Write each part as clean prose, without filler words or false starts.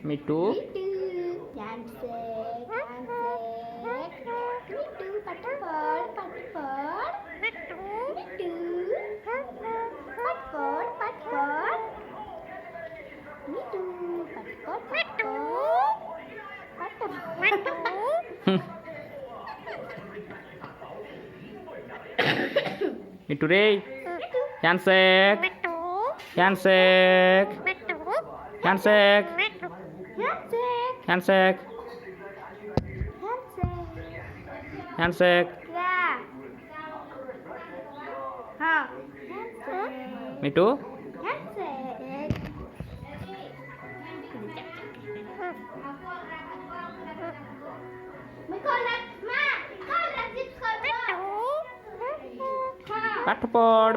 मिट्टू मिट्टू रे handshake handshake handshake handshake handshake Mittu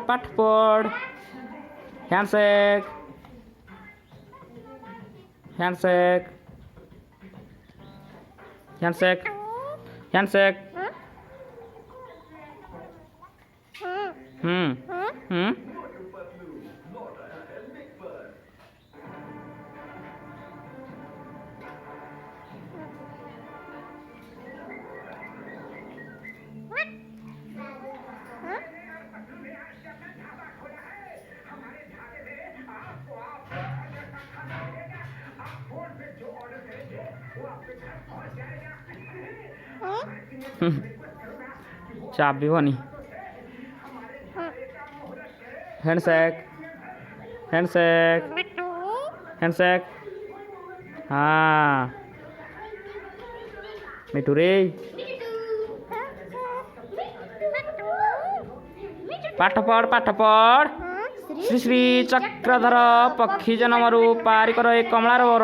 पाठ पढ़ हैंडशेक हैंडशेक हैंडशेक हैंडशेक हम्म चाबी बनी हैंडशेक हैंडशेक हैंडशेक हाँ मिट्टू रे पाठ पढ़ श्री श्री चक्रधर पक्षी जन्मरू पारिकर एक कमलार वर